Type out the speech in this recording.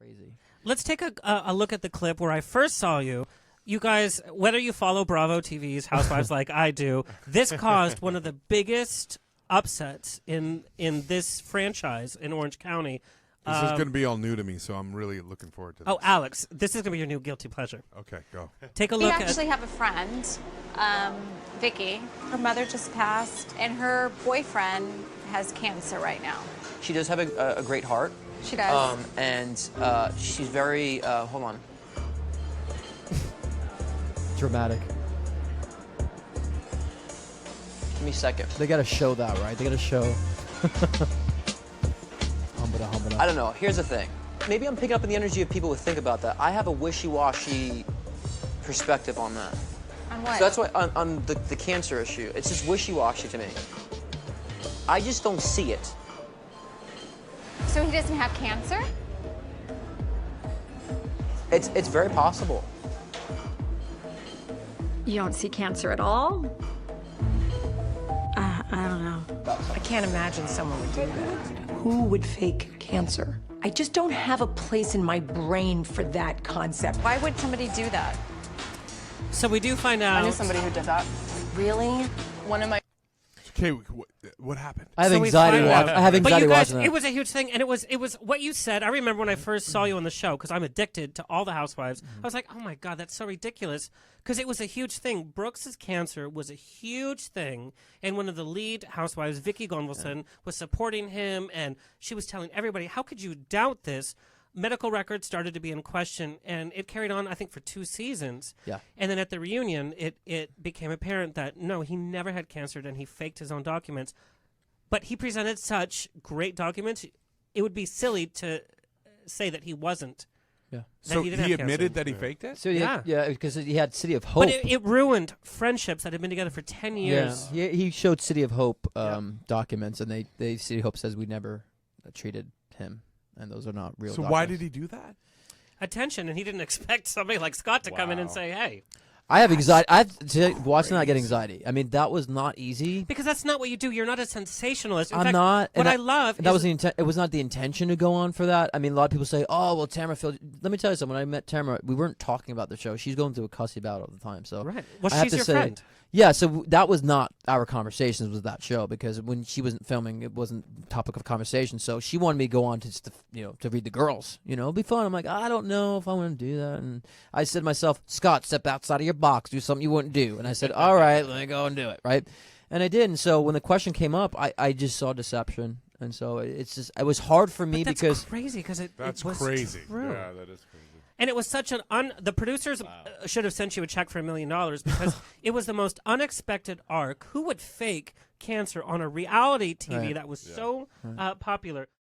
Crazy. Let's take a look at the clip where I first saw you. You guys, whether you follow Bravo TV's Housewives like I do, this caused one of the biggest upsets in this franchise in Orange County. This is going to be all new to me, so I'm really looking forward to this. Oh, Alex, this is going to be your new guilty pleasure. Okay, go. Take a We look actually have a friend, Vicky. Her mother just passed, and her boyfriend has cancer right now. She does have a great heart. She does. And she's very, hold on. Dramatic. Give me a second. They got to show that, right? They got to show. I don't know. Here's the thing. Maybe I'm picking up on the energy of people who think about that. I have a wishy-washy perspective on that. On what? So that's why on the cancer issue, it's just wishy-washy to me. I just don't see it. So he doesn't have cancer? It's very possible. You don't see cancer at all? I don't know. I can't imagine someone would do that. Who would fake cancer? I just don't have a place in my brain for that concept. Why would somebody do that? So we do find out. I knew somebody who did that. Really? One of my Okay, what happened? I have So we anxiety. find out- I have But anxiety you guys, watching that. it was a huge thing, and it was what you said. I remember when I first saw you on the show because I'm addicted to all the Housewives. I was like, oh my god, that's so ridiculous because it was a huge thing. Brooks's cancer was a huge thing, and one of the lead Housewives, Vicky Gunvalson, was supporting him, and she was telling everybody, how could you doubt this? Medical records started to be in question, and it carried on, I think, for 2 seasons. Yeah. And then at the reunion, it became apparent that, no, he never had cancer, and he faked his own documents. But he presented such great documents, it would be silly to say that he wasn't. Yeah. That So he didn't he have admitted cancer. that he faked it? So Yeah. yeah, because he had City of Hope. But it ruined friendships that had been together for 10 years. Yeah, he showed City of Hope documents, and they City of Hope says we never treated him, and those are not real. So documents. why did he do that? Attention, and he didn't expect somebody like Scott to come in and say, hey. I have anxiety. Watching that, I get anxiety. I mean, that was not easy. Because that's not what you do. You're not a sensationalist. In I'm fact, not. What I love that is... was the it was not the intention to go on for that. I mean, a lot of people say, "Oh, well, Tamara filled." Let me tell you something. When I met Tamara, we weren't talking about the show. She's going through a cussy bout all the time. So Right. Well, I have she's to your say, friend. Yeah, so that was not our conversations with that show because when she wasn't filming, it wasn't topic of conversation. So she wanted me to go on to just to read the girls. It'd be fun. I'm like, I don't know if I want to do that. And I said to myself, Scott, step outside of your box, do something you wouldn't do. And I said, all right, let me go and do it. Right, and I did. And so when the question came up, I just saw deception, and so it was hard for me But that's because crazy because it was crazy. true. Yeah, that is crazy. And it was such the producers should have sent you a check for $1 million because it was the most unexpected arc. Who would fake cancer on a reality TV Right. that was so popular?